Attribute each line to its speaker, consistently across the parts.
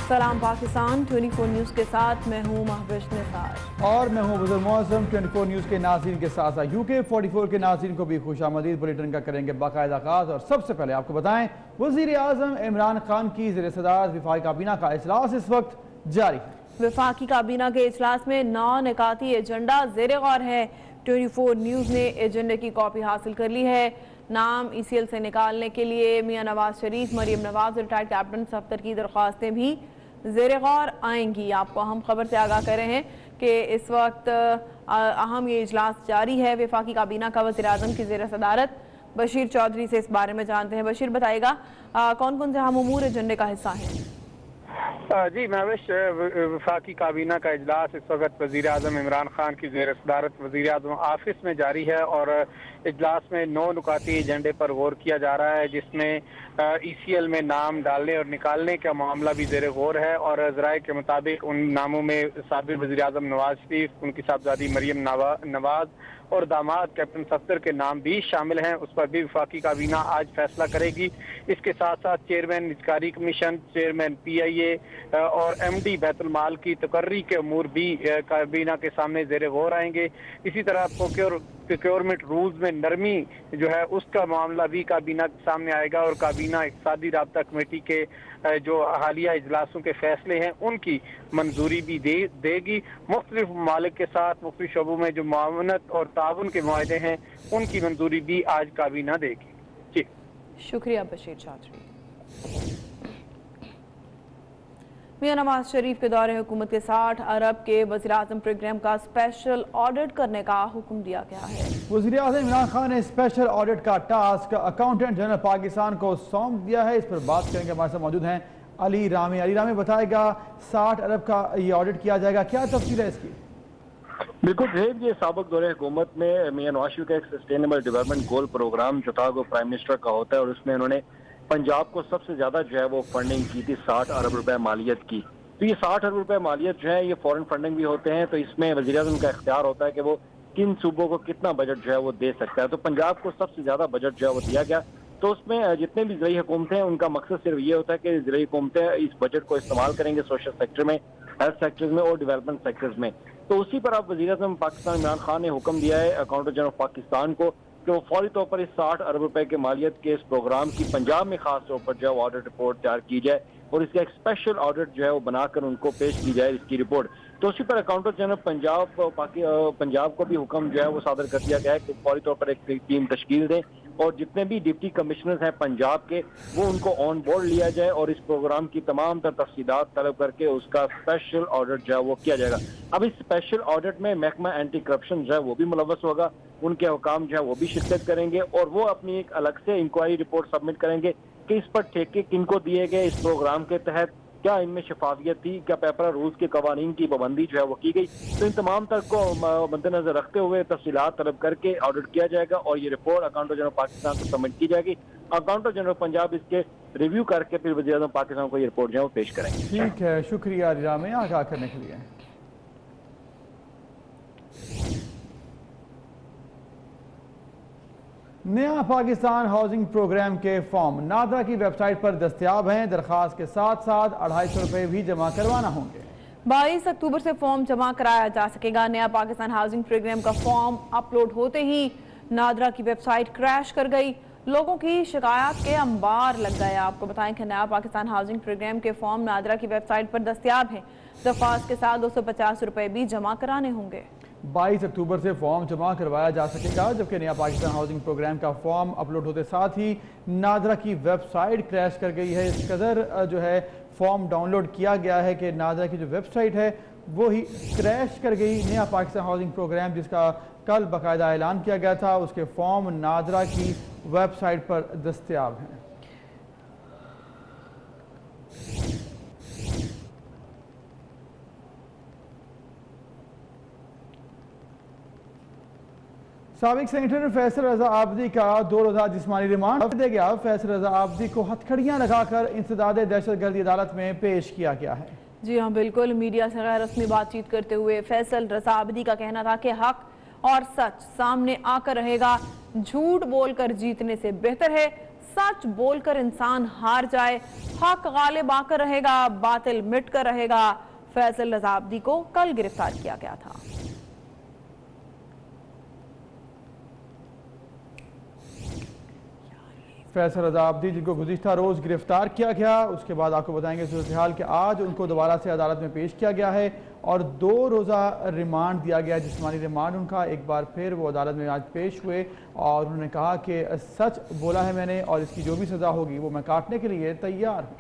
Speaker 1: सलाम पाकिस्तान 24 न्यूज़ के साथ मैं हूँ महविश निसार
Speaker 2: और मैं हूँ बुजुर्ग मौसम 24 न्यूज़ के नाज़रीन के साथ UK 44 के नाज़रीन को भी खुशामदीद बुलेटिन का करेंगे बाकायदा आगाज़। और सबसे पहले आपको बताएं, वज़ीर आज़म इमरान खान की ज़ेर सदारत वफाकी काबीना का इजलास इस वक्त जारी है।
Speaker 1: वफाकी काबीना के इजलास में 9 निकाती एजेंडा ज़ेर गौर है। 24 न्यूज़ ने एजेंडे की कॉपी हासिल कर ली है। नाम ECL से निकालने के लिए मियां नवाज शरीफ, मरियम नवाज और रिटायर्ड कैप्टन सफ्तर की दरख्वास्तें भी ज़ेर गौर आएंगी। आपको अहम खबर से आगाह कर रहे हैं कि इस वक्त अहम ये इजलास जारी है वफाकी काबीना का। वज़ीर आज़म की ज़ेर सदारत बशीर चौधरी से इस बारे में जानते हैं। बशीर बताएगा कौन कौन से अहम उमूर एजेंडे का हिस्सा हैं?
Speaker 3: जी महविश, वफाकी काबीना का इजलास इस वक्त वज़ीर आज़म इमरान खान की ज़ेर सदारत वज़ीर आज़म ऑफिस में जारी है और इजलास में 9 नुकाती एजेंडे पर गौर किया जा रहा है, जिसमें ECL में नाम डालने और निकालने का मामला भी ज़ेर गौर है। और ज़राए के मुताबिक उन नामों में साबिक़ वज़ीर आज़म नवाज शरीफ, उनकी साहबजादी मरियम नवाज और दामाद कैप्टन सफ्तर के नाम भी शामिल हैं। उस पर भी वफाकी काबीना आज फैसला करेगी। इसके साथ साथ चेयरमैन निजकारी कमीशन, चेयरमैन PIA और MD बैतुल माल की तकर्री के अमूर भी काबीना के सामने ज़ेर गौर आएंगे। इसी तरह प्रोक्योरमेंट रूल्स में नरमी जो है उसका मामला भी काबीना के सामने आएगा और काबीना इक़्तिसादी राब्ता कमेटी के जो हालिया इजलासों के फैसले हैं उनकी मंजूरी भी देगी। मुख्तलिफ ममालिक के साथ मुख्तलिफ शोबों में जो मुआवनत और ताउन के मुआहदे हैं उनकी मंजूरी भी आज काबीना देगी। जी
Speaker 1: शुक्रिया बशीर चौधरी। मियां नवाज शरीफ के दौरे हुकूमत के 60 अरब के वज़ीर आज़म प्रोग्राम का स्पेशल ऑडिट करने का हुक्म दिया गया है।
Speaker 2: वज़ीर आज़म इमरान खान ने स्पेशल ऑडिट का टास्क अकाउंटेंट जनरल पाकिस्तान को सौंप दिया है। इस पर बात करेंगे, हमारे साथ मौजूद हैं अली रामी बताएगा 60 अरब का ये ऑडिट किया जाएगा, क्या तफसील है इसकी?
Speaker 4: बिल्कुल जेब, ये साबिक़ दौरे हुकूमत में मियां नवाज शरीफ का एक सस्टेनेबल डेवलपमेंट गोल प्रोग्राम जो था वो प्राइम मिनिस्टर का होता है और उसमें उन्होंने पंजाब को सबसे ज्यादा जो है वो फंडिंग की थी 60 अरब रुपए मालियत की। तो ये 60 अरब रुपए मालियत जो है ये फॉरेन फंडिंग भी होते हैं, तो इसमें वज़ीर आज़म का इख्तियार होता है कि वो किन सूबों को कितना बजट जो है वो दे सकता है। तो पंजाब को सबसे ज्यादा बजट जो है वो दिया गया। तो उसमें जितने भी ज़राई हुकूमतें हैं उनका मकसद सिर्फ ये होता है कि ज़राई हुकूमतें इस बजट को इस्तेमाल करेंगे सोशल सेक्टर में, हेल्थ सेक्टर्स में और डेवलपमेंट सेक्टर्स में। तो उसी पर अब वज़ीर आज़म पाकिस्तान इमरान खान ने हुक्म दिया है अकाउंटेंट जनरल पाकिस्तान को कि वो फौरी तौर पर इस 60 अरब रुपए के मालियत के इस प्रोग्राम की पंजाब में खास तौर पर जो है ऑडिट रिपोर्ट तैयार की जाए और इसका एक स्पेशल ऑडिट जो है वो बनाकर उनको पेश की जाए इसकी रिपोर्ट। तो उसी पर अकाउंटेंट जनरल पंजाब को भी हुक्म जो है वो सादर कर दिया गया है कि फौरी तौर पर एक टीम तश्कील दें और जितने भी डिप्टी कमिश्नर्स हैं पंजाब के वो उनको ऑन बोर्ड लिया जाए और इस प्रोग्राम की तमाम तर तफसीलात तलब करके उसका स्पेशल ऑडिट जो है वो किया जाएगा। अब इस स्पेशल ऑडिट में महकमा एंटी करप्शन जो है वो भी मुलव्वस होगा, उनके हुकाम जो है वो भी शिरकत करेंगे और वो अपनी एक अलग से इंक्वायरी रिपोर्ट सबमिट करेंगे कि इस पर ठेके किनको दिए गए इस प्रोग्राम के तहत, क्या इनमें शफाफियत थी, क्या पेपर रूल्स के कवानीन की पाबंदी जो है वो की गई। तो इन तमाम तक को मद्देनजर रखते हुए तफसीलात तलब करके ऑडिट किया जाएगा और ये रिपोर्ट अकाउंटेंट जनरल पाकिस्तान को सबमिट की जाएगी। अकाउंटेंट जनरल पंजाब इसके रिव्यू करके फिर वज़ीर आज़म पाकिस्तान को ये रिपोर्ट जो है वो पेश करेंगे।
Speaker 2: ठीक है, शुक्रिया रामी आगाह करने के लिए। नया पाकिस्तान हाउसिंग प्रोग्राम के फॉर्म नादरा की वेबसाइट पर दस्तयाब हैं। दरखास्त के साथ साथ 250 रुपए भी जमा करवाना होंगे।
Speaker 1: 22 अक्टूबर से फॉर्म जमा कराया जा सकेगा। नया पाकिस्तान हाउसिंग प्रोग्राम का फॉर्म अपलोड होते ही नादरा की वेबसाइट क्रैश कर गई। लोगों की शिकायत के अंबार लग गए। आपको बताएं कि नया पाकिस्तान हाउसिंग प्रोग्राम के फॉर्म नादरा की वेबसाइट पर दस्तयाब हैं। दरखास्त के साथ 250 रुपए भी जमा कराने होंगे।
Speaker 2: 22 अक्टूबर से फॉर्म जमा करवाया जा सकेगा, जबकि नया पाकिस्तान हाउसिंग प्रोग्राम का फॉर्म अपलोड होते साथ ही नादरा की वेबसाइट क्रैश कर गई है। इस कदर जो है फॉर्म डाउनलोड किया गया है कि नादरा की जो वेबसाइट है वो ही क्रैश कर गई। नया पाकिस्तान हाउसिंग प्रोग्राम जिसका कल बाकायदा ऐलान किया गया था उसके फॉर्म नादरा की वेबसाइट पर दस्तयाब हैं। साबिक सेनेटर फैसल रजा आबदी का 2 रोज़ा जिस्मानी रिमांड दिया गया। फैसल रजा आबदी को हथकड़ियां लगाकर इंसदाद दहशतगर्दी अदालत में पेश किया गया है। जी हाँ बिल्कुल, मीडिया से गैर रस्मी बातचीत करते हुए फैसल रजा आबदी का कहना था कि हक और सच सामने आकर रहेगा, झूठ बोलकर जीतने से बेहतर है
Speaker 1: सच बोलकर इंसान हार जाए, हक गालिब आकर रहेगा, बातिल मिट कर रहेगा। फैसल रजा अब्दी को कल गिरफ्तार किया गया था।
Speaker 2: फैसल रजा अब्दी जिनको गुज़िश्ता रोज़ गिरफ्तार किया गया, उसके बाद आपको बताएंगे सूरत हाल कि आज उनको दोबारा से अदालत में पेश किया गया है और 2 रोज़ा रिमांड दिया गया, जिस्मानी रिमांड उनका। एक बार फिर वो अदालत में आज पेश हुए और उन्होंने कहा कि सच बोला है मैंने और इसकी जो भी सज़ा होगी वो मैं काटने के लिए तैयार हूँ।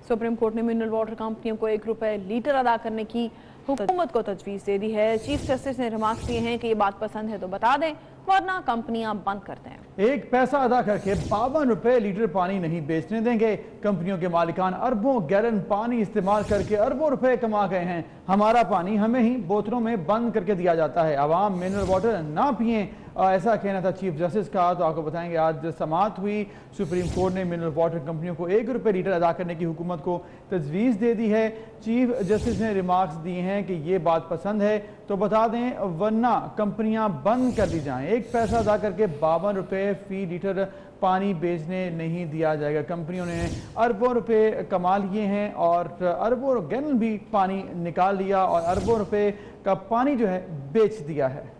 Speaker 1: सुप्रीम कोर्ट ने मिनरल वाटर कंपनियों को ₹1 लीटर अदा करने की हुकूमत को तजवीज़ दे दी है। चीफ जस्टिस ने रिमार्क्स दिए हैं कि ये बात पसंद है तो बता दें, वरना कंपनियां बंद कर दें।
Speaker 2: 1 पैसा अदा करके ₹52 लीटर पानी नहीं बेचने देंगे। कंपनियों के मालिकान अरबों गैलन पानी इस्तेमाल करके अरबों रुपए कमा गए हैं। हमारा पानी हमें ही बोतलों में बंद करके दिया जाता है। आवाम मिनरल वाटर ना पिएं, ऐसा कहना था चीफ जस्टिस का। तो आपको बताएंगे आज समाअत हुई। सुप्रीम कोर्ट ने मिनरल वाटर कंपनियों को ₹1 लीटर अदा करने की हुकूमत को तजवीज़ दे दी है। चीफ जस्टिस ने रिमार्क्स दिए हैं कि ये बात पसंद है तो बता दें, वरना कंपनियां बंद कर दी जाएं। 1 पैसा अदा करके ₹52 फी लीटर पानी बेचने नहीं दिया जाएगा। कंपनियों ने अरबों रुपए कमा लिए हैं और अरबों गैलन भी पानी निकाल लिया और अरबों रुपए का पानी जो है बेच दिया है।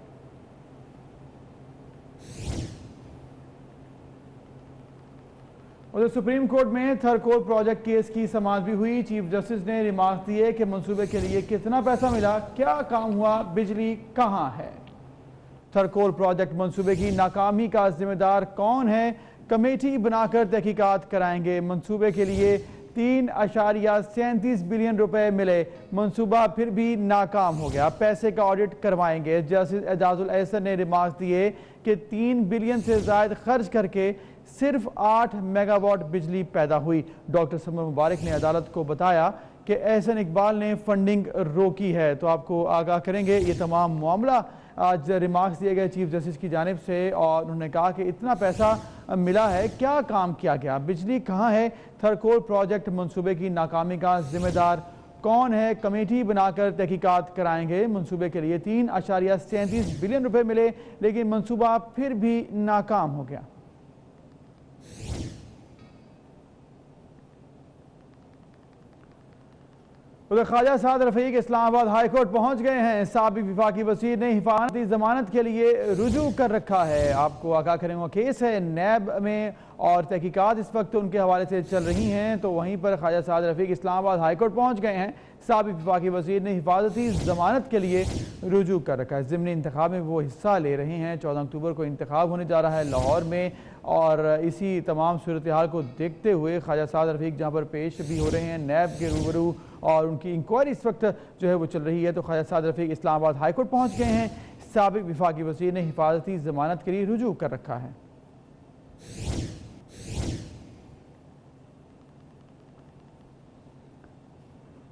Speaker 2: उधर सुप्रीम कोर्ट में थरकोल प्रोजेक्ट केस की समाअत भी हुई। चीफ जस्टिस ने रिमार्क दिए कि मंसूबे के लिए कितना पैसा मिला, क्या काम हुआ, बिजली कहां है। थरकोल प्रोजेक्ट मंसूबे की नाकामी का जिम्मेदार कौन है, कमेटी बनाकर तहकीकात कराएंगे। मंसूबे के लिए 3.37 बिलियन रुपए मिले, मंसूबा फिर भी नाकाम हो गया, पैसे का ऑडिट करवाएंगे। जस्टिस एजाजुल एहसन ने रिमार्क दिए कि 3 बिलियन से ज्यादा खर्च करके सिर्फ 8 मेगावाट बिजली पैदा हुई। डॉक्टर समर मुबारक ने अदालत को बताया कि एहसन इकबाल ने फंडिंग रोकी है। तो आपको आगाह करेंगे ये तमाम मामला। आज रिमार्क्स दिए गए चीफ जस्टिस की जानिब से और उन्होंने कहा कि इतना पैसा मिला है, क्या काम किया गया, बिजली कहाँ है, थरकोल प्रोजेक्ट मंसूबे की नाकामी का जिम्मेदार कौन है, कमेटी बनाकर तहकीकात कराएंगे। मंसूबे के लिए 3.37 बिलियन रुपए मिले, लेकिन मंसूबा फिर भी नाकाम हो गया। उधर ख्वाजा साद रफीक इस्लामाबाद हाई कोर्ट पहुंच गए हैं। साबिक वफाकी वज़ीर ने हिफाजती जमानत के लिए रुजू कर रखा है। आपको आगाह करेंगे केस है नैब में और तहकीकात इस वक्त उनके हवाले से चल रही हैं। तो वहीं पर ख्वाजा साद रफीक इस्लामाबाद हाई कोर्ट पहुंच गए हैं। साबिक वफाकी वज़ीर ने हिफाजती जमानत के लिए रुजू कर रखा है। ज़िमनी इंतखाब में वो हिस्सा ले रहे हैं। 14 अक्टूबर को इंतखाब होने जा रहा है लाहौर में और इसी तमाम सूरत हाल को देखते हुए ख्वाजा साद रफीक जहाँ पर पेश भी हो रहे हैं नैब के रूबरू और उनकी इंक्वायरी इस वक्त जो है वो चल रही है। तो ख्वाजा साद रफीक इस्लामाबाद हाई कोर्ट पहुँच गए हैं। साबिक वफाकी वज़ीर ने हिफाजती जमानत के लिए रुजू कर रखा है।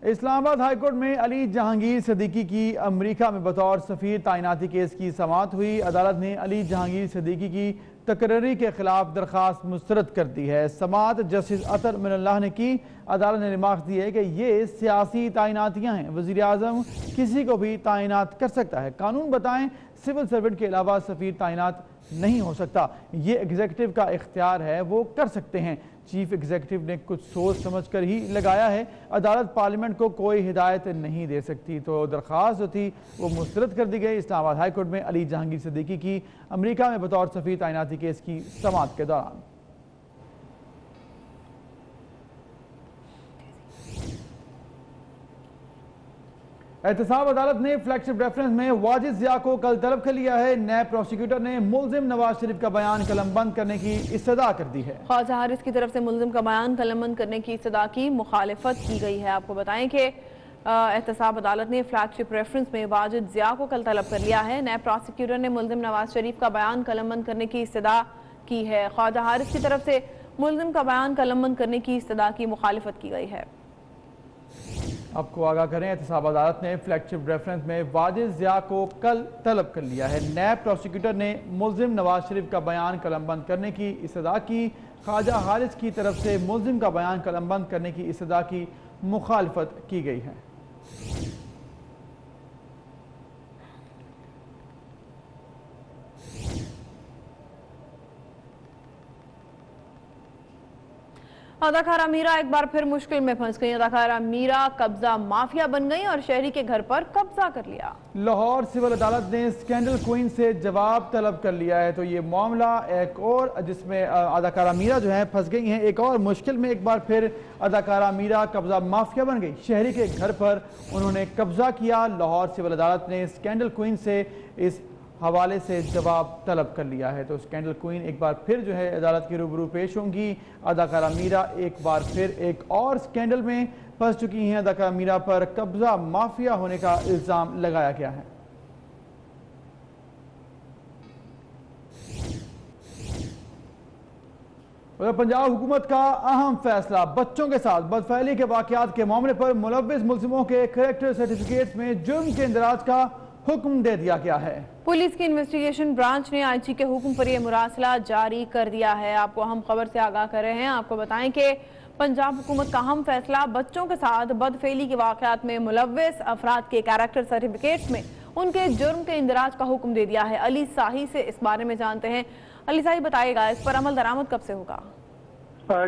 Speaker 2: इस्लामाबाद हाई कोर्ट में अली जहांगीर सिद्दीकी की अमेरिका में बतौर सफीर तैनाती केस की समाअत हुई। अदालत ने अली जहांगीर सिद्दीकी की तकर्री के खिलाफ दरख्वास्त मुस्तरद कर दी है। समाअत जस्टिस अतर मिनल्लाह ने की। अदालत ने रिमार्क दी है कि ये सियासी तैनातियाँ हैं, वज़ीर आज़म किसी को भी तैनात कर सकता है। कानून बताएं, सिविल सर्वेंट के अलावा सफीर तैनात नहीं हो सकता। ये एग्जीक्यूटिव का इख्तियार है, वो कर सकते हैं। चीफ एग्जीक्यूटिव ने कुछ सोच समझ कर ही लगाया है। अदालत पार्लियामेंट को कोई हिदायत नहीं दे सकती। तो दरख्वास्त जो थी वो मुस्तरद कर दी गई। इस्लामाबाद हाई कोर्ट में अली जहांगीर सिद्दीकी की अमेरिका में बतौर सफीर तैनाती केस की समाअत के दौरान। एहतसाब अदालत ने फ्लैगशिप रेफरेंस में वाजिद ज़िया को कल तलब कर लिया है। नैब प्रोसिक्यूटर ने मुल्जिम नवाज शरीफ का बयान कलमबंद करने की इस्तदा कर दी है।
Speaker 1: ख्वाजा हारिस की तरफ से मुल्जिम का बयान कलमबंद करने की इस्तदा की मुखालिफत की गई है। आपको बताएं कि एहतसाब अदालत ने फ्लैगशिप रेफरेंस में वाजिद ज़िया को कल तलब कर लिया है। नैब प्रोसिक्यूटर ने मुल्जिम नवाज शरीफ का बयान कलमबंद करने की इस्तदा की है। ख्वाजा हारिस की तरफ से मुल्जिम का बयान कलमबंद करने की इस्तदा की मुखालिफत की गई है।
Speaker 2: आपको आगाह करें, एहतसाब अदालत ने फ्लैगशिप रेफरेंस में वाजिद ज़िया को कल तलब कर लिया है। नैब प्रोसिक्यूटर ने मुल्जिम नवाज शरीफ का बयान कलमबंद करने की इस्तदा की। ख्वाजा हारिस की तरफ से मुल्जिम का बयान कलमबंद करने की इस्तदा की मुखालिफत की गई है।
Speaker 1: अदाकारा मीरा एक बार फिर मुश्किल में फंस गई। अदाकारा मीरा कब्जा माफिया बन गई और शहरी के घर पर कब्जा कर लिया।
Speaker 2: लाहौर सिविल अदालत ने स्कैंडल क्वीन से जवाब तलब कर लिया है। तो ये मामला एक और जिसमें अदाकारा मीरा जो है फंस गई हैं, एक और मुश्किल में एक बार फिर अदाकारा मीरा कब्जा माफिया बन गई। शहरी के घर पर उन्होंने कब्जा किया। लाहौर सिविल अदालत ने स्कैंडल क्वीन से इस हवाले से जवाब तलब कर लिया है। तो स्कैंडल क्वीन एक बार फिर जो है अदालत के रूबरू पेश होंगी। अदाकारा मीरा एक बार फिर एक और स्कैंडल में फंस चुकी हैं। अदाकारा मीरा पर कब्जा माफिया होने का इल्जाम लगाया गया है। पंजाब हुकूमत का अहम फैसला, बच्चों के साथ बदफैली के वाकयात के मामले पर मुलव्विस मुल्जिमों के करैक्टर सर्टिफिकेट्स में जुर्म के इंदराज का हुक्म दे दिया गया है।
Speaker 1: पुलिस की इन्वेस्टिगेशन ब्रांच ने आईजी के हुक्म पर यह मुरासला जारी कर दिया है। आपको अहम खबर से आगाह कर रहे हैं। आपको बताएं कि पंजाब हुकूमत का अहम फैसला, बच्चों के साथ बदफेली के वाकयात में मुलव्विस अफराद के कैरेक्टर सर्टिफिकेट्स में उनके जुर्म के इंदराज का हुक्म दे दिया है। अली शाही से इस बारे में जानते हैं। अली शाही बताएगा, इस पर अमल दरामद कब से होगा?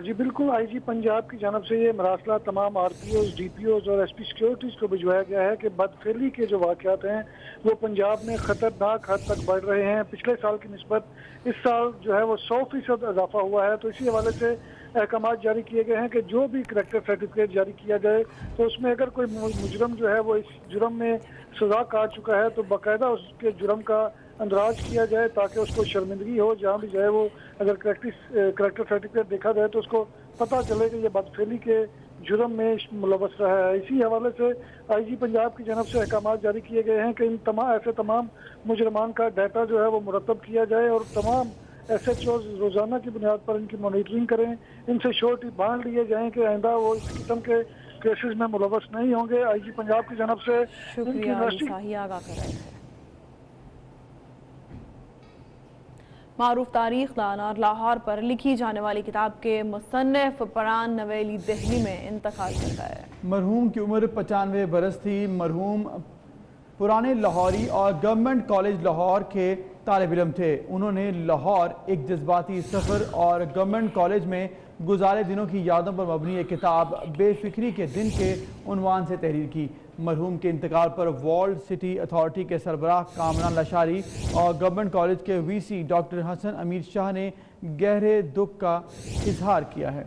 Speaker 5: जी बिल्कुल, आईजी पंजाब की जानब से ये मरासला तमाम आरपीओज, डीपीओज और एसपी सिक्योरिटीज को भिजवाया गया है कि बदफेली के जो वाकयात हैं वो पंजाब में खतरनाक हद तक बढ़ रहे हैं। पिछले साल की निस्बत इस साल जो है वो 100% इजाफा हुआ है। तो इसी हवाले से अहकाम जारी किए गए हैं कि जो भी करैक्टर सर्टिफिकेट जारी किया जाए तो उसमें अगर कोई मुजरम जो है वो इस जुर्म में सजा काट चुका है तो बाकायदा उसके जुर्म का अंदराज किया जाए ताकि उसको शर्मिंदगी हो। जहाँ भी जाए वो अगर करैक्टर सर्टिफिकेट देखा जाए तो उसको पता चले कि ये बदफेली के जुर्म में मुलव्वस रहा है। इसी हवाले से आईजी पंजाब की जानब से अहकाम जारी किए गए हैं कि इन तमाम मुजरमान का डाटा जो है वो मुरतब किया जाए और तमाम SHO रोजाना की बुनियाद पर इनकी मॉनिटरिंग करें, इनसे श्योरिटी बांध लिए जाएं कि आइंदा वो इस किस्म के केसेस में मुलव्वस नहीं होंगे। आईजी पंजाब की जानब से
Speaker 1: मारूफ तारीख दान और लाहौर पर लिखी जाने वाली किताब के मुसन्निफ परान नवेली दिल्ली में इंतकाल कर गए।
Speaker 2: मरहूम की उम्र 95 बरस थी। मरहूम पुराने लाहौरी और गवर्नमेंट कॉलेज लाहौर के तालिब इल्म थे। उन्होंने लाहौर एक जज्बाती सफ़र और गवर्नमेंट कॉलेज में गुजारे दिनों की यादों पर मबनी एक किताब बेफिक्री के दिन के उन्वान से तहरीर की। मरहूम के इंतकाल पर वर्ल्ड सिटी अथॉरिटी के सरबराह कामरान लशारी और गवर्नमेंट कॉलेज के VC डॉक्टर हसन अमीर शाह ने गहरे दुख का इजहार किया है।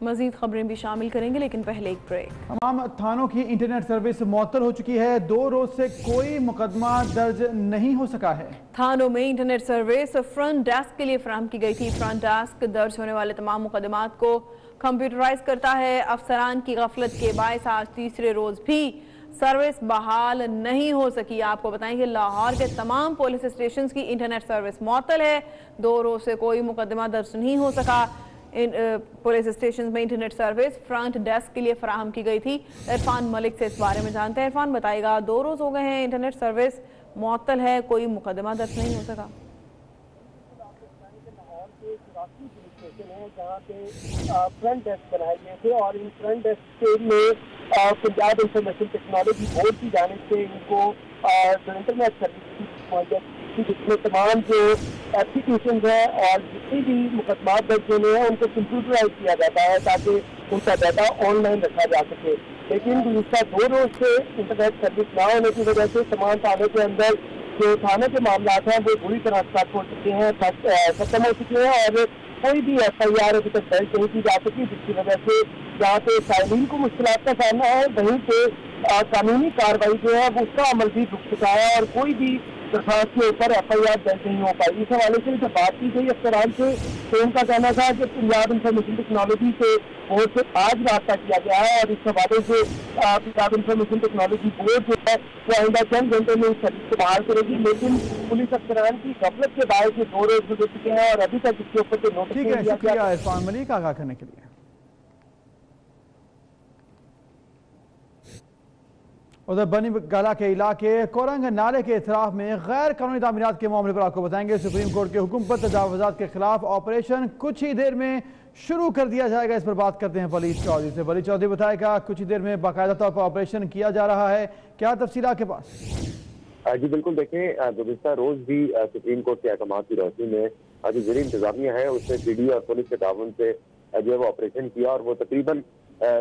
Speaker 1: मजीद खबरें भी शामिल करेंगे, लेकिन पहले एक ब्रेक।
Speaker 2: तमाम थानों की इंटरनेट सर्विस मुअत्तल हो चुकी है। 2 रोज से कोई मुकदमा दर्ज नहीं हो सका है।
Speaker 1: थानों में इंटरनेट सर्विस फ्रंट डेस्क के लिए फराहम की गई थी। फ्रंट डेस्क दर्ज होने वाले तमाम मुकदमात को कंप्यूटराइज करता है। अफसरान की गफलत के बायस आज तीसरे रोज भी सर्विस बहाल नहीं हो सकी। आपको बताएं कि लाहौर के तमाम पुलिस स्टेशन की इंटरनेट सर्विस मुअत्तल है। 2 रोज से कोई मुकदमा दर्ज नहीं हो सका। पुलिस स्टेशन में इंटरनेट सर्विस फ्रंट डेस्क के लिए फराहम की गई थी। इरफान मलिक से इस बारे में जानते हैं। इरफान बताएगा, 2 रोज हो गए हैं, इंटरनेट सर्विस मुअत्तल है, कोई मुकदमा दर्ज नहीं हो सका।
Speaker 6: जहाँ पे फ्रंट डेस्क बनाए गए थे और इन फ्रंट डेस्क में पंजाब इंफॉर्मेशन टेक्नोलॉजी बोर्ड की जानिब से इनको जो इंटरनेट सर्विस जिसमें तमाम जो एप्लीकेशन है और जितनी भी मुकदमात दर्ज होने हैं उनको कंप्यूटराइज किया जाता है ताकि उनका डाटा ऑनलाइन रखा जा सके। लेकिन गुज़िश्ता 2 रोज से इंटरनेट सर्विस ना होने की वजह से तमाम थानों के अंदर जो थाने के मामला हैं वो बुरी तरह ठप हो चुके हैं, खत्म हो चुके हैं और कोई भी FIR अभी तक दर्ज नहीं की जा सकी, जिसकी वजह से जहाँ पे साइलिन को मुश्किलात का सामना है वहीं पे कानूनी कार्रवाई जो है उसका अमल भी रुक चुका है और कोई भी दरखास्त के ऊपर FIR दर्ज नहीं हो पाई। इस हवाले से जब बात की गई अफसरान से तो उनका कहना था कि पंजाब इंफॉर्मेशन टेक्नोलॉजी से बोर्ड से आज रब्ता किया गया है और इस हवाले से पंजाब इंफॉर्मेशन टेक्नोलॉजी बोर्ड जो है वो आइंदा चंद घंटे में इस सर्विस को बहाल करेगी। लेकिन पुलिस अफसरान की गफलत के बायस 2 रोज गुजर चुके हैं और अभी तक इसके ऊपर कोई नोटिस नहीं दिया गया।
Speaker 2: इरफान मलिक आगाह करने के लिए। उधर बनी गाला के इलाके कोरंग नाले के इतराफ में गैर कानूनी तामीरात के मामले पर आपको बताएंगे। सुप्रीम कोर्ट के हुक्म पर तजावुजात के खिलाफ ऑपरेशन कुछ ही देर में शुरू कर दिया जाएगा। इस पर बात करते हैं वलीद चौधरी से। वलीद चौधरी बताएगा, कुछ ही देर में बाकायदा तौर पर ऑपरेशन किया जा रहा है, क्या तफसील आपके पास?
Speaker 7: جی بالکل، دیکھیں گزشتہ روز بھی سپریم کورٹ کے احکامات کی روشنی میں جو ضلعی انتظامیہ ہے اس نے پی ڈی اور پولیس کے تعاون سے جو ہے وہ آپریشن کیا، اور وہ تقریباً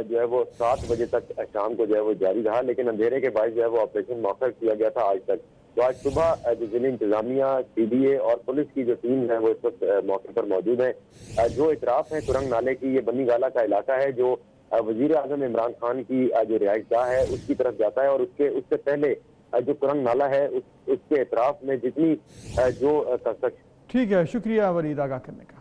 Speaker 7: جو ہے وہ 7 بجے تک شام کو جو ہے وہ جاری رہا، لیکن اندھیرے کے باعث جو ہے وہ آپریشن مؤخر کیا گیا تھا آج تک۔ تو آج صبح جو ضلعی انتظامیہ، ٹی ڈی اے اور پولیس کی جو ٹیم ہے وہ اس وقت موقع پر موجود ہے۔ جو اطراف ہے کرنگ نالے کی، یہ بنی گالا کا علاقہ ہے جو وزیر اعظم عمران خان کی جو رہائش گاہ ہے اس کی طرف جاتا ہے، اور اس سے پہلے جو کرنگ نالہ ہے اس کے اطراف میں جتنی جو کنسٹرکشن۔
Speaker 2: ٹھیک ہے، شکریہ ولید آگاہ کرنے کا۔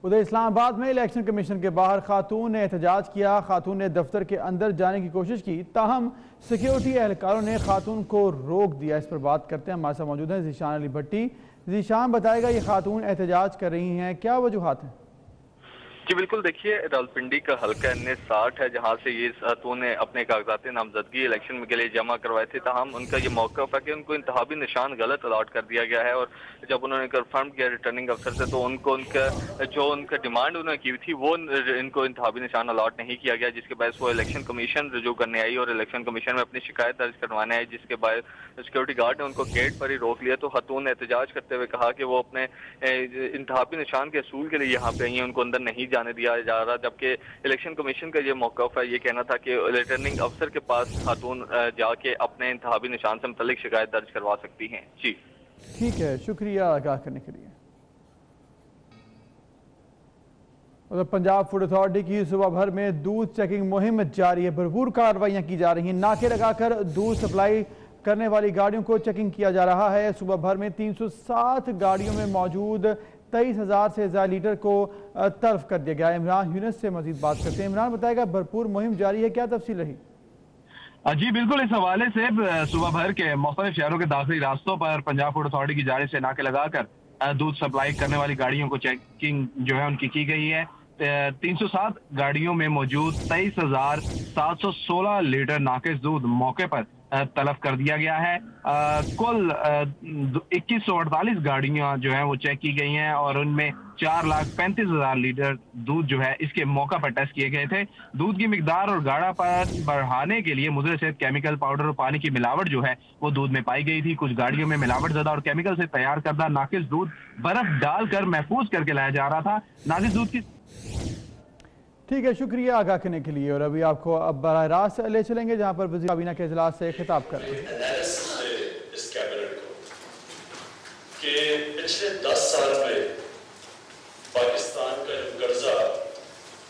Speaker 2: ادھر اسلام آباد میں الیکشن کمیشن کے باہر خاتون نے احتجاج کیا۔ خاتون نے دفتر کے اندر جانے کی کوشش کی، تاہم سیکیورٹی اہلکاروں نے خاتون کو روک دیا۔ اس پر بات کرتے ہیں، ہمارے ساتھ موجود ہیں ذیشان علی بھٹی۔ ذیشان، بتائے گا یہ خاتون احتجاج کر رہی ہیں، کیا وجوہات ہیں؟
Speaker 8: جی بالکل، دیکھیے راولپنڈی کا حلقہ N60 ہے جہاں سے یہ خاتون نے اپنے کاغذات نامزدگی الیکشن کے لیے جمع کروائے تھے، تاہم ان کا یہ موقف ہے کہ ان کو انتخابی نشان غلط الاٹ کر دیا گیا ہے، اور جب انہوں نے کنفرم کیا ریٹرننگ افسر سے تو ان کا ڈیمانڈ انہوں نے کی تھی وہ ان کو انتخابی نشان الاٹ نہیں کیا گیا، جس کے باعث وہ الیکشن کمیشن رجوع کرنے آئی اور الیکشن کمیشن میں اپنی شکایت درج کروانے آئی، جس کے باعث سیکورٹی گارڈ نے ان کو گیٹ پر ہی روک لیا۔ تو خاتون نے احتجاج کرتے ہوئے کہا کہ وہ اپنے انتخابی نشان کے اصول کے لیے یہاں پہ آئی ہیں، ان کو اندر نہیں جانے دیا جا رہا، جبکہ الیکشن کمیشن کا یہ موقف ہے، یہ کہنا تھا کہ ریٹرننگ افسر کے پاس خاتون جا کے اپنے انتخابی نشان سے متعلق شکایت درج کروا سکتی ہیں۔ جی
Speaker 2: ٹھیک ہے، شکریہ آگاہ کرنے کے لیے۔ پنجاب فوڈ اتھارٹی کی صوبہ بھر میں دودھ چیکنگ مہم جاری ہے، بھرپور کارروائیاں کی جا رہی ہیں، ناکے لگا کر دودھ سپلائی کرنے والی گاڑیوں کو چیکنگ کیا جا رہا ہے۔ صوبہ بھر میں 307 گاڑیوں میں موجود 23,000 سے زیادہ لیٹر کو طرف کر دیا گیا ہے۔ عمران یونس سے مزید بات کرتے ہیں۔ عمران، بتائے گا بھرپور مہم جاری ہے، کیا تفصیل رہی؟
Speaker 9: جی بالکل، اس حوالے سے صوبہ بھر کے مختلف شہروں کے داخلی راستوں پر پنجاب فوڈ اتھارٹی کی جانب سے ناکے لگا کر دودھ سپلائی کرنے والی گاڑیوں کو چیکنگ جو ہے ان کی گئی ہے۔ 307 گاڑیوں میں موجود 23,716 لیٹر ناقص دودھ موقع پر تلف کر دیا گیا ہے۔ کل 2148 گاڑیاں جو ہیں وہ چیک کی گئی ہیں، اور ان میں 4,35,000 لیٹر دودھ جو ہے اس کے موقع پر ٹیسٹ کیے گئے تھے۔ دودھ کی مقدار اور گاڑھا پر بڑھانے کے لیے مضر صحت کیمیکل پاؤڈر اور پانی کی ملاوٹ جو ہے وہ دودھ میں پائی گئی تھی۔ کچھ گاڑیوں میں ملاوٹ زدہ اور کیمیکل سے تیار کردہ ناقص دودھ برف ڈال کر محفوظ کر کے لایا جا رہا تھا۔ ناقص دودھ کی
Speaker 2: ٹھیک ہے، شکریہ آگاہ کرنے کے لیے۔ اور ابھی آپ کو اب براہ راست لے چلیں گے جہاں پر وزیر کابینہ کے اجلاس سے خطاب کر رہے ہیں۔
Speaker 10: اس کیبنٹ کو کہ پچھلے 10 سال میں پاکستان کا جو قرضہ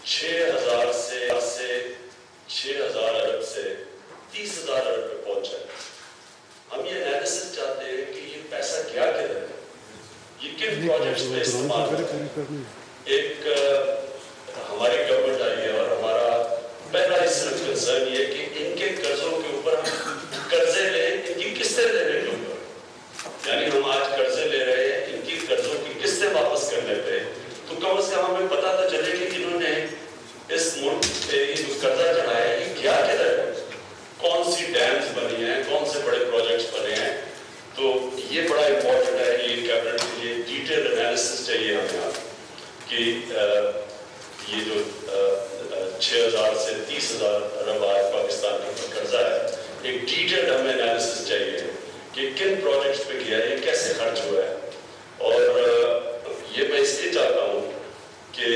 Speaker 10: 6,000 سے 6,000 ارب سے 30,000 ارب پہ پہنچا ہے۔ ہم یہ انالیسس چاہتے ہیں کہ یہ پیسہ کیا کدھر ہے، یہ کن پروجیکٹس پہ استعمال ہے۔ ایک ہماری گورنمنٹ آئی ہے اور ہمارا پہلا ہی صرف کنسرن یہ کہ ان کے قرضوں کے اوپر ہم قرضے لیں، ان کی قسطیں لینے کے اوپر، یعنی ہم آج قرضے لے رہے ہیں، ان کی قرضوں کی قسطیں واپس کرنے پہ تو کم از کم ہمیں پتہ تو چلے کہ انہوں نے اس ملک پہ یہ جو قرضہ چڑھایا ہے یہ کیا کدھر ہے، کون سی ڈیمز بنی ہیں، کون سے بڑے پروجیکٹس بنے ہیں۔ تو یہ بڑا امپورٹنٹ ہے، یہ کیبنٹ کے لیے ڈیٹیل انالیسس چاہیے ہمیں آپ کہ یہ جو 6,000 سے 30,000 ارب آج پاکستان کے اوپر قرضہ ہے، ایک ڈیٹیل ہمیں انالیسس چاہیے کہ کن پروجیکٹس پہ کیا ہے، کیسے خرچ ہوا ہے۔ اور یہ میں اس لیے چاہتا ہوں کہ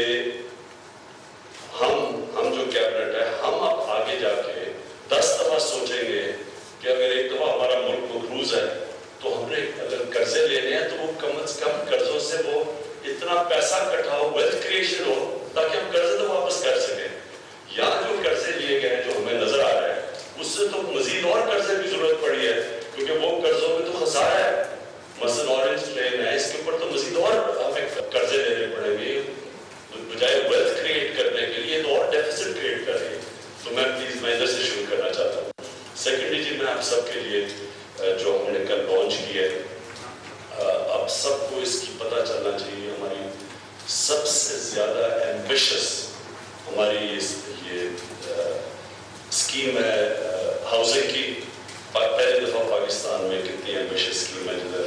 Speaker 10: ہم جو کیبنٹ ہے ہم اب آگے جا کے 10 دفعہ سوچیں گے کہ اگر ایک دفعہ ہمارا ملک مقروض ہے تو ہم نے اگر قرضے لینے ہیں تو وہ کم از کم قرضوں سے وہ اتنا پیسہ اکٹھا ہو، ویلتھ کریشن ہو تاکہ ہم قرضے تو واپس کر سکیں۔ یہاں جو قرضے لیے گئے ہیں جو ہمیں نظر آ رہا ہے اس سے تو مزید اور قرضے کی ضرورت پڑی ہے، کیونکہ وہ قرضوں میں تو خسارہ ہے۔ مثلاً اورنج پلین ہے، اس کے اوپر تو مزید اور ہمیں قرضے لینے پڑیں گے بجائے ویلتھ کریٹ کرنے کے لیے، تو اور ڈیفیسٹ کریٹ کر رہی ہے۔ تو میں پلیز میں ادھر سے شروع کرنا چاہتا ہوں۔ سیکنڈلی جی، میں آپ سب کے لیے جو ہم نے کل لانچ کی ہے، اب سب کو اس کی پتہ چلنا چاہیے ہماری سب سے زیادہ ایمبیشس ہماری یہ اسکیم ہے ہاؤسنگ کی۔ پہلی دفعہ پاکستان میں کتنی ایمبیشس اسکیم ہے جدھر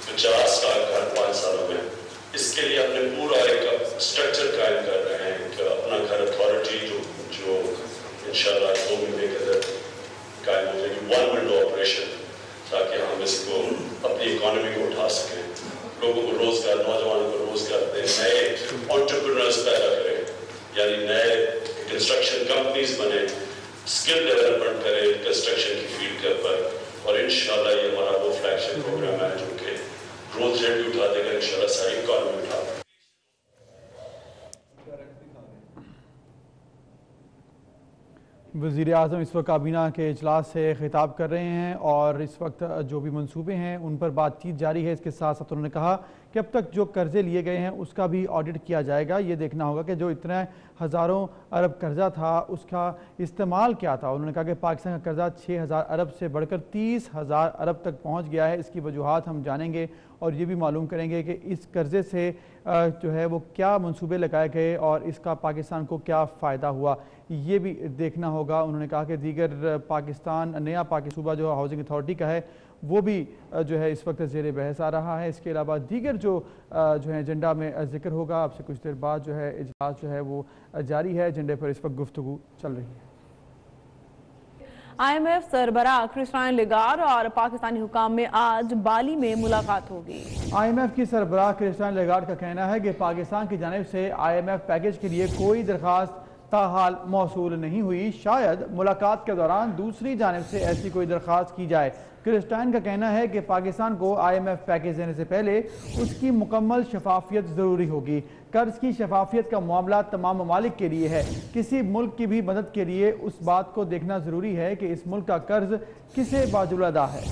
Speaker 10: 50 لاکھ گھر 5 سالوں میں۔ اس کے لیے ہم نے پورا ایک اسٹرکچر قائم کر رہے ہیں، ایک اپنا گھر اتھارٹی جو انشاءاللہ 2 مہینے کے اندر قائم ہو جائے گی، 1 ونڈو آپریشن लोगों को रोजगार, नौजवानों को रोजगार दें, नए एंटरप्रेन्योर्स पैदा करें, यानी नए कंस्ट्रक्शन कंपनीज बने, स्किल डेवलपमेंट करें कंस्ट्रक्शन की फील्ड के ऊपर, और इंशाल्लाह ये हमारा वो फ्लैगशिप प्रोग्राम है जो कि ग्रोथ रेट भी उठा देगा, इंशाल्लाह सारी इकॉनमी उठा देगा।
Speaker 2: वज़ीर आज़म इस वक्त काबीना के इजलास से खिताब कर रहे हैं और इस वक्त जो भी मंसूबे हैं उन पर बातचीत जारी है। इसके साथ साथ उन्होंने कहा कि अब तक जो कर्ज़े लिए गए हैं उसका भी ऑडिट किया जाएगा। ये देखना होगा कि जो इतना हज़ारों अरब कर्ज़ा था उसका इस्तेमाल क्या था। उन्होंने कहा कि पाकिस्तान का कर्ज़ा 6,000 अरब से बढ़कर 30,000 अरब तक पहुँच गया है। इसकी वजूहात हम जानेंगे और ये भी मालूम करेंगे कि इस कर्ज़े से जो है वो क्या मंसूबे लगाए गए और इसका पाकिस्तान को क्या फ़ायदा हुआ, ये भी देखना होगा। उन्होंने कहा कि दीगर पाकिस्तान नया सूबा जो हाउसिंग अथॉरिटी का है वो भी जो है इस वक्त ज़ेर बहस आ रहा है। इसके अलावा दीगर जो है एजेंडा में जिक्र होगा। अब से कुछ देर बाद जो है इजलास जो है वो जारी है। एजेंडे पर इस वक्त गुफ्तगू चल रही है।
Speaker 1: IMF सरबराह क्रिस्टाइन लेगार्ड और पाकिस्तानी हुकाम में आज बाली में मुलाकात होगी।
Speaker 2: IMF की सरबराह क्रिस्टाइन लेगार्ड का कहना है कि पाकिस्तान की जानिब से IMF पैकेज के लिए कोई दरख्वास्त ताहाल मौसूल नहीं हुई। शायद मुलाकात के दौरान दूसरी जानिब से ऐसी कोई दरख्वास्त की जाए। क्रिस्टाइन का कहना है कि पाकिस्तान को IMF पैकेज देने से पहले उसकी मुकम्मल शफाफियत ज़रूरी होगी। कर्ज की शफाफियत का मामला तमाम ममालिक के लिए है। किसी मुल्क की भी मदद के लिए उस बात को देखना ज़रूरी है कि इस मुल्क का कर्ज किसे बाजुल अदा है।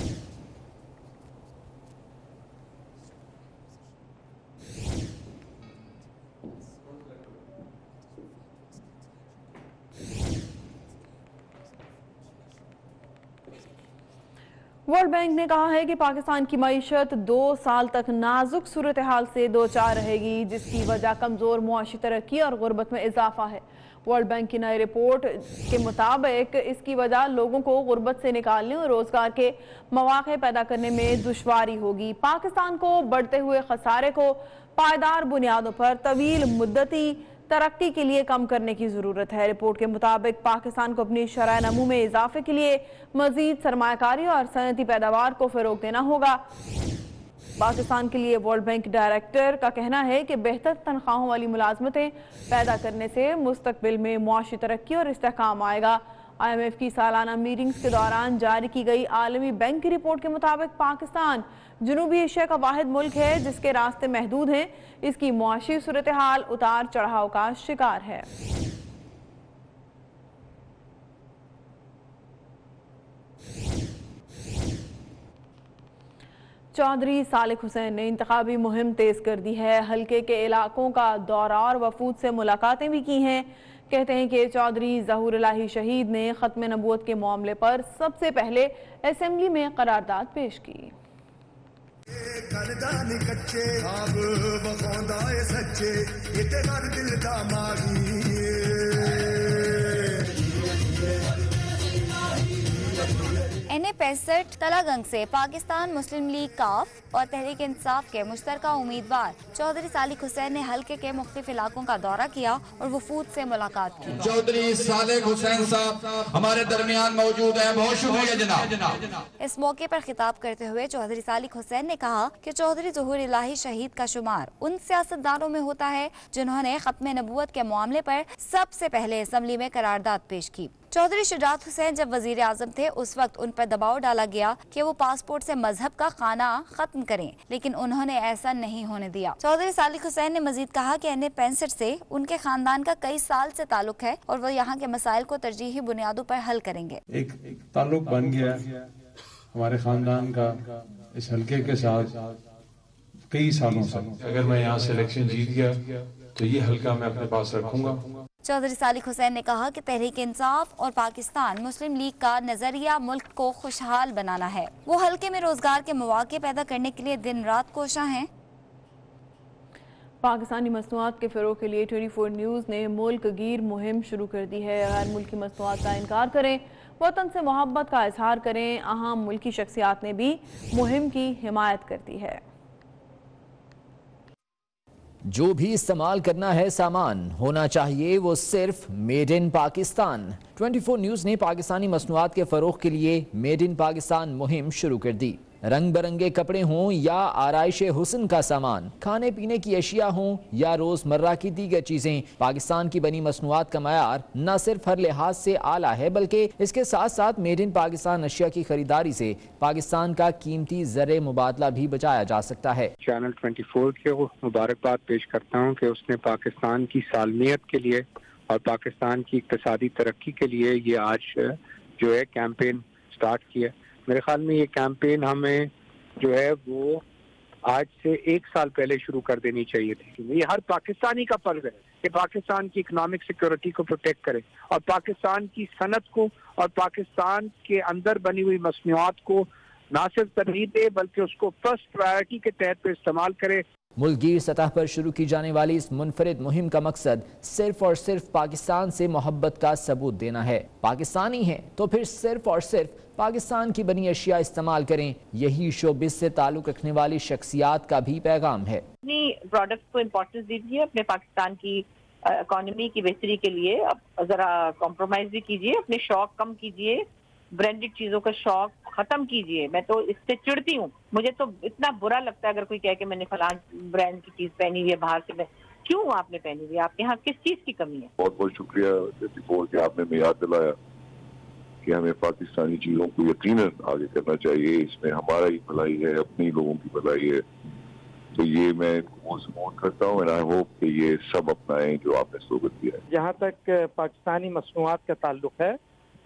Speaker 1: वर्ल्ड बैंक ने कहा है कि पाकिस्तान की मईशत 2 साल तक नाजुक सूरत हाल से दो चार रहेगी, जिसकी वजह कमज़ोर मुआशी तरक्की और गुर्बत में इजाफा है। वर्ल्ड बैंक की नई रिपोर्ट के मुताबिक इसकी वजह लोगों को गुर्बत से निकालने और रोजगार के मौके पैदा करने में दुश्वारी होगी। पाकिस्तान को बढ़ते हुए खसारे को पायदार बुनियादों पर तवील मुद्दती तरक्की के लिए कम करने की ज़रूरत है। रिपोर्ट के मुताबिक पाकिस्तान को अपनी शरह नमू में इजाफे के लिए मज़ीद सरमायाकारी और सनती पैदावार को फ़रोग देना होगा। पाकिस्तान के लिए वर्ल्ड बैंक डायरेक्टर का कहना है कि बेहतर तनख्वाहों वाली मुलाजमतें पैदा करने से मुस्तकबिल में मुआशी तरक्की और इस्तेहकाम आएगा। IMF की सालाना मीटिंग्स के दौरान जारी की गई आलमी बैंक की रिपोर्ट के मुताबिक पाकिस्तान जनूबी एशिया का वाहिद मुल्क है जिसके रास्ते महदूद हैं। इसकी मुआशी सूरत हाल उतार चढ़ाव का शिकार है। चौधरी सालिक हुसैन ने इंतखाबी मुहिम तेज कर दी है। हल्के के इलाकों का दौरा और वफूद से मुलाकातें भी की हैं। कहते हैं कि चौधरी ज़हूर इलाही शहीद ने खत्म नबूवत के मामले पर सबसे पहले असेंबली में करारदाद पेश की।
Speaker 11: NA-65 तलागंग से पाकिस्तान मुस्लिम लीग काफ और तहरीक इंसाफ के मुश्तरका उम्मीदवार चौधरी सालिक हुसैन ने हल्के के मुख्तलिफ इलाकों का दौरा किया और वफूद से मुलाकात की।
Speaker 12: चौधरी सालिक हुसैन साहब हमारे दरमियान मौजूद हैं, बहुत शुक्रिया जनाब।
Speaker 11: इस मौके पर खिताब करते हुए चौधरी सालिक हुसैन ने कहा कि चौधरी ज़हूर इलाही शहीद का शुमार उन सियासतदानों में होता है जिन्होंने खत्म नबूवत के मामले पर सबसे पहले असेंबली में करारदाद पेश की। चौधरी शुजात हुसैन जब वजीर आजम थे उस वक्त उन पर दबाव डाला गया कि वो पासपोर्ट से मजहब का खाना खत्म करें, लेकिन उन्होंने ऐसा नहीं होने दिया। चौधरी सालिक हुसैन ने मजीद कहा कि NA-65 से उनके खानदान का कई साल से ताल्लुक है और वो यहाँ के मसाइल को तरजीही बुनियादों पर हल करेंगे।
Speaker 13: एक ताल्लुक बन गया हमारे खानदान का इस हल्के के साथ कई सालों से। अगर मैं यहाँ से इलेक्शन जीत गया तो ये हल्का मैं अपने पास रखूंगा।
Speaker 11: चौधरी सालिक हुसैन ने कहा कि तहरीक इंसाफ और पाकिस्तान मुस्लिम लीग का नजरिया मुल्क को खुशहाल बनाना है। वो हल्के में रोजगार के मौके पैदा करने के लिए दिन रात कोशा हैं।
Speaker 1: पाकिस्तानी मसनूआत के फ़रोग़ के लिए 24 न्यूज़ ने मुल्क गिर मुहिम शुरू कर दी है। गैर मुल्की मसनूआत का इनकार करें, वतन से मोहब्बत का इजहार करें। अहम मुल्की शख्सियात ने भी मुहिम की हिमायत कर दी है।
Speaker 14: जो भी इस्तेमाल करना है सामान होना चाहिए वो सिर्फ मेड इन पाकिस्तान। 24 न्यूज़ ने पाकिस्तानी मसनूआत के फ़रोग़ के लिए मेड इन पाकिस्तान मुहिम शुरू कर दी। रंग बिरंगे कपड़े हों या आराइश हुस्न का सामान, खाने पीने की अशिया हों या रोजमर्रा की दीगर चीजें, पाकिस्तान की बनी मसनूआत का मयार न सिर्फ हर लिहाज से आला है बल्कि इसके साथ साथ मेड इन पाकिस्तान अशिया की खरीदारी से पाकिस्तान का कीमती ज़र मुबादला भी बचाया जा सकता है।
Speaker 3: चैनल 24 को मुबारकबाद पेश करता हूँ कि उसने पाकिस्तान की सालमियत के लिए और पाकिस्तान की इक्तिसादी तरक्की के लिए ये आज जो है कैंपेन स्टार्ट किया। मेरे ख्याल में ये कैंपेन हमें जो है वो आज से 1 साल पहले शुरू कर देनी चाहिए थी। ये हर पाकिस्तानी का फर्ज है कि पाकिस्तान की इकोनॉमिक सिक्योरिटी को प्रोटेक्ट करे और पाकिस्तान की सनत को और पाकिस्तान के अंदर बनी हुई मसनूआत को ना सिर्फ तरजीह दे बल्कि उसको फर्स्ट प्रायोरिटी के तहत पे इस्तेमाल करे।
Speaker 14: मुल्कगीर सतह पर शुरू की जाने वाली इस मुनफरिद मुहिम का मकसद सिर्फ और सिर्फ पाकिस्तान से मोहब्बत का सबूत देना है। पाकिस्तानी हैं तो फिर सिर्फ और सिर्फ पाकिस्तान की बनी अशिया इस्तेमाल करें, यही शोबिस से ताल्लुक रखने वाली शख्सियात का भी पैगाम है।
Speaker 15: अपनी प्रोडक्ट को इम्पोर्टेंस दीजिए, अपने पाकिस्तान की इकोनॉमी की बेहतरी के लिए अब जरा कॉम्प्रोमाइज भी कीजिए, अपने शौक कम कीजिए, ब्रांडेड चीजों का शौक खत्म कीजिए। मैं तो इससे चिढ़ती हूँ, मुझे तो इतना बुरा लगता है अगर कोई कहे कि मैंने फलां ब्रांड की चीज पहनी हुई है बाहर से। क्यों आपने पहनी हुई है? आपके यहाँ किस चीज की कमी है?
Speaker 16: बहुत बहुत शुक्रिया कि आपने हमें याद दिलाया कि हमें पाकिस्तानी चीजों को यकीनन आगे करना चाहिए। इसमें हमारा ही भलाई है, अपनी लोगों की भलाई है। तो ये मैं इनको सपोर्ट करता हूँ एंड आई होप कि ये सब अपनाएं जो आपने स्लोगन दिया है।
Speaker 17: जहाँ तक पाकिस्तानी मसनूआत का ताल्लुक है,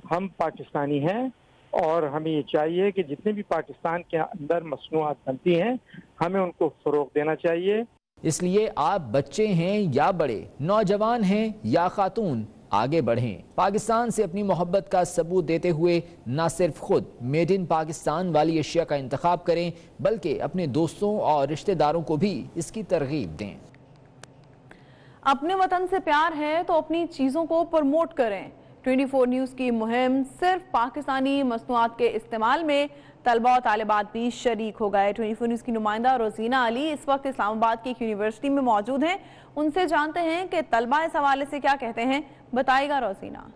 Speaker 17: हम पाकिस्तानी हैं और हमें ये चाहिए कि जितने भी पाकिस्तान के अंदर मसनूआत बनती हैं हमें उनको फरोग देना चाहिए।
Speaker 14: इसलिए आप बच्चे हैं या बड़े, नौजवान हैं या खातून, आगे बढ़ें। पाकिस्तान से अपनी मोहब्बत का सबूत देते हुए न सिर्फ खुद मेड इन पाकिस्तान वाली अशिया का इंतखाब करें बल्कि अपने दोस्तों और रिश्तेदारों को भी इसकी तरगीब दें।
Speaker 1: अपने वतन से प्यार है तो अपनी चीज़ों को प्रमोट करें। 24 न्यूज़ की मुहिम सिर्फ पाकिस्तानी मसनूआत के इस्तेमाल में तलबा और तालिबात भी शरीक हो गए। 24 न्यूज़ की नुमाइंदा रोजीना अली इस वक्त इस्लामाबाद की एक यूनिवर्सिटी में मौजूद हैं। उनसे जानते हैं कि तलबा इस हवाले से क्या कहते हैं। बताएगा रोजीना।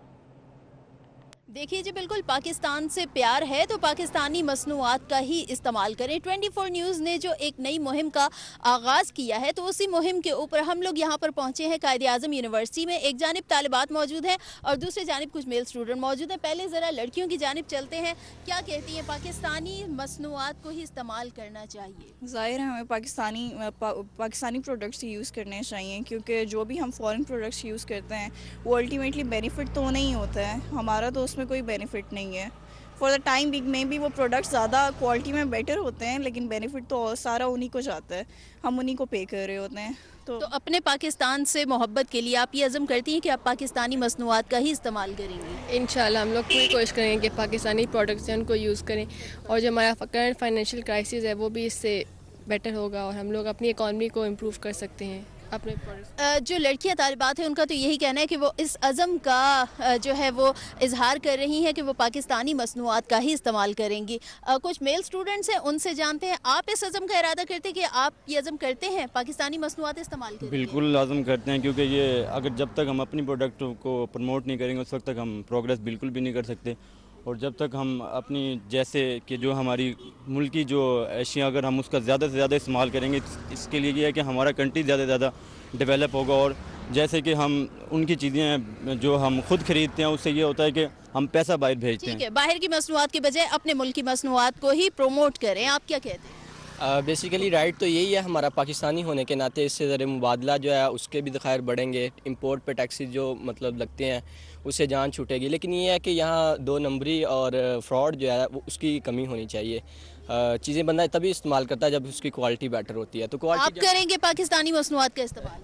Speaker 18: देखिए जी, बिल्कुल पाकिस्तान से प्यार है तो पाकिस्तानी मसनूआत का ही इस्तेमाल करें। 24 न्यूज़ ने जो एक नई मुहिम का आगाज़ किया है तो उसी मुहिम के ऊपर हम लोग यहाँ पर पहुँचे हैं कायद-ए-आज़म यूनिवर्सिटी में। एक जानिब तालिबात मौजूद हैं और दूसरी जानिब कुछ मेल स्टूडेंट मौजूद हैं। पहले ज़रा लड़कियों की जानिब चलते हैं, क्या कहती हैं? पाकिस्तानी मसनूआत को ही इस्तेमाल करना चाहिए।
Speaker 19: ज़ाहिर है हमें पाकिस्तानी प्रोडक्ट्स यूज़ करने चाहिए क्योंकि जो भी हम फॉरेन प्रोडक्ट्स यूज़ करते हैं वो अल्टीमेटली बेनिफिट तो नहीं होता है, हमारा तो उसमें कोई बेनिफिट नहीं है। फॉर द टाइम बिग में भी वो प्रोडक्ट्स ज़्यादा क्वालिटी में बेटर होते हैं लेकिन बेनिफिट तो सारा उन्हीं को जाता है, हम उन्हीं को पे कर रहे होते हैं। तो
Speaker 18: अपने पाकिस्तान से मोहब्बत के लिए आप ये अज़म करती हैं कि आप पाकिस्तानी मसनूआत का ही इस्तेमाल करेंगी?
Speaker 20: इंशाल्लाह हम लोग पूरी कोशिश करेंगे कि पाकिस्तानी प्रोडक्ट्स हैं उनको यूज़ करें और जो हमारा करंट फाइनेंशियल क्राइसिस है वो भी इससे बेटर होगा और हम लोग अपनी इकॉनमी को इम्प्रूव कर सकते हैं अपने
Speaker 18: जो लड़कियां तालिबात हैं उनका तो यही कहना है कि वो इस अज़म का जो है वो इजहार कर रही हैं कि वो पाकिस्तानी मसनूआत का ही इस्तेमाल करेंगी। कुछ मेल स्टूडेंट्स हैं, उनसे जानते हैं आप इस अज़म का इरादा करते हैं कि आप ये अज़म करते हैं पाकिस्तानी मसनूआत इस्तेमाल करें?
Speaker 21: बिल्कुल लाजम करते हैं क्योंकि ये अगर जब तक हम अपनी प्रोडक्ट को प्रमोट नहीं करेंगे उस वक्त तक हम प्रोग्रेस बिल्कुल भी नहीं कर सकते। और जब तक हम अपनी जैसे कि जो हमारी मुल्क की जो अशिया अगर हम उसका ज़्यादा से ज़्यादा इस्तेमाल करेंगे इसके लिए ये है कि हमारा कंट्री ज़्यादा से ज़्यादा डेवलप होगा। और जैसे कि हम उनकी चीज़ें जो हम खुद खरीदते हैं उससे ये होता है कि हम पैसा बाहर भेजते हैं।
Speaker 18: बाहर की मसनूआत के बजाय अपने मुल्क की मसनूआत को ही प्रोमोट करें, आप क्या कहते हैं?
Speaker 22: बेसिकली राइट तो यही है, हमारा पाकिस्तानी होने के नाते इससे ज़र मुबादला जो है उसके भी खैर बढ़ेंगे, इंपोर्ट पे टैक्सेस जो मतलब लगते हैं उससे जान छूटेगी। लेकिन ये है कि यहाँ 2 नंबरी और फ्रॉड जो है वो उसकी कमी होनी चाहिए। चीज़ें बंदा तभी इस्तेमाल करता है जब उसकी क्वालिटी बेटर होती है। तो
Speaker 18: आप करेंगे पाकिस्तानी मसनूआत का इस्तेमाल?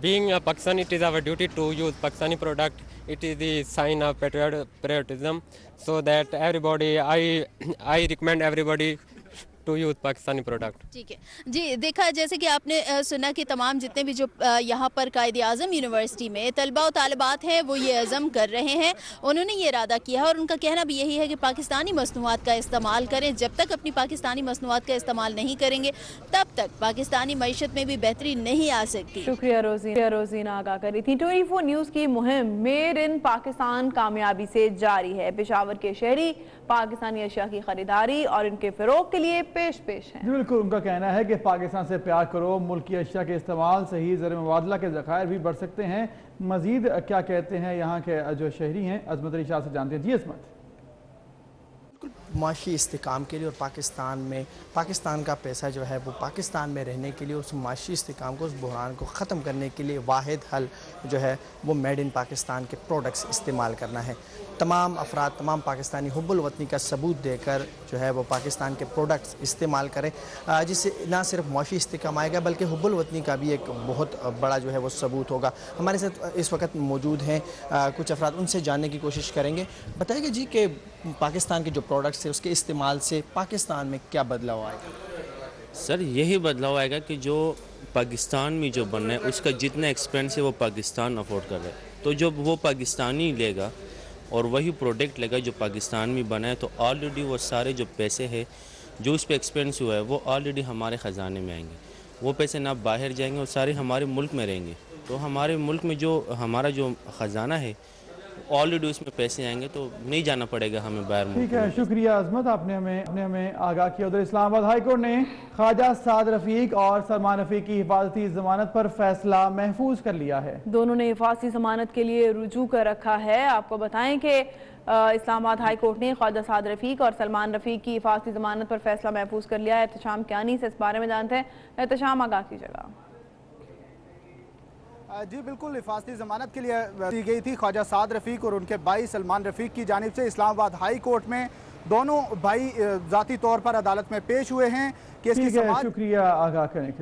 Speaker 23: Being a Pakistani, it is our duty to use Pakistani product. It is the sign of patriotism, so that everybody, I recommend everybody to use Pakistani product.
Speaker 18: ठीक है जी, देखा जैसे कि आपने सुना कि तमाम जितने भी जो यहाँ पर कायदे आज़म यूनिवर्सिटी में तलबा और तालिबात हैं वो ये अज़म कर रहे हैं, उन्होंने ये इरादा किया है और उनका कहना भी यही है कि पाकिस्तानी मसनूआत का इस्तेमाल करें। जब तक अपनी पाकिस्तानी मसनूआत का इस्तेमाल नहीं करेंगे तब तक पाकिस्तानी मईशत में भी बेहतरी नहीं आ सकती।
Speaker 1: शुक्रिया रोजीना आगाह करी थी। 24 न्यूज़ की मुहिम मेड इन पाकिस्तान कामयाबी से जारी है। पेशावर के शहरी पाकिस्तानी अशिया की खरीदारी और इनके फ़रोग़ के लिए पेश हैं।
Speaker 2: बिल्कुल, उनका कहना है कि पाकिस्तान से प्यार करो, मुल्की अशिया के इस्तेमाल से ही ज़र मुबादला के ज़खायर भी बढ़ सकते हैं। मज़ीद क्या कहते हैं यहाँ के जो शहरी हैं, अज़मत अली शाह से जानते हैं। जी अज़मत।
Speaker 4: माशी इस्तेकाम के लिए और पाकिस्तान में पाकिस्तान का पैसा जो है वो पाकिस्तान में रहने के लिए, उस माशी इस्तेकाम को, उस बहरान को ख़त्म करने के लिए वाहिद हल जो है वो मेड इन पाकिस्तान के प्रोडक्ट्स इस्तेमाल करना है। तमाम अफराद, तमाम पाकिस्तानी हुब्बुल वतनी का सबूत देकर जो है वो पाकिस्तान के प्रोडक्ट्स इस्तेमाल करें, जिससे ना सिर्फ माशी इस्तेकाम आएगा बल्कि हुब्बुल वतनी का भी एक बहुत बड़ा जो है वो सबूत होगा। हमारे साथ इस वक्त मौजूद हैं कुछ अफराद, उनसे जानने की कोशिश करेंगे। बताइएगा जी कि पाकिस्तान के जो प्रोडक्ट्स है उसके इस्तेमाल से पाकिस्तान में क्या बदलाव आएगा?
Speaker 5: सर यही बदलाव आएगा कि जो पाकिस्तान में जो बनना है उसका जितना एक्सपेंस है वो पाकिस्तान अफोर्ड कर रहा है, तो जब वो पाकिस्तानी लेगा और वही प्रोडक्ट लेगा जो पाकिस्तान में बना है, तो ऑलरेडी वो सारे जो पैसे हैं जो उस पर एक्सपेंस हुआ है वो ऑलरेडी हमारे ख़जाने में आएंगे। वो पैसे ना बाहर जाएंगे और सारे हमारे मुल्क में रहेंगे। तो हमारे मुल्क में जो हमारा जो ख़जाना है ऑलरेडी उसमें पैसे आएंगे, तो नहीं जाना पड़ेगा हमें बाहर।
Speaker 2: ठीक है, शुक्रिया अज़मत, आपने हमें आगाह किया। उधर इस्लामाबाद हाई कोर्ट ने ख्वाजा साद रफ़ीक और सलमान रफ़ीक की हिफाजती ज़मानत पर फैसला महफूज कर लिया है। दोनों ने हिफाजती ज़मानत के लिए रुजू कर रखा है। आपको बताएं कि इस्लामाबाद हाई कोर्ट ने ख्वाजा साद रफ़ीक और सलमान रफ़ीक की हिफाजती ज़मानत पर फैसला महफूज कर लिया है। एहतशाम कियानी से इस बारे में जानते हैं। एहतशाम, आगाह कीजिएगा।
Speaker 6: जी बिल्कुल, हिफाजती ज़मानत के लिए दी गई थी ख्वाजा साद रफ़ीक और उनके भाई सलमान रफ़ीक की जानिब से। इस्लामाबाद हाई कोर्ट में दोनों भाई ज़ाती तौर पर अदालत में पेश हुए हैं। केस की
Speaker 2: शुक्रिया आगाह करने के लिए।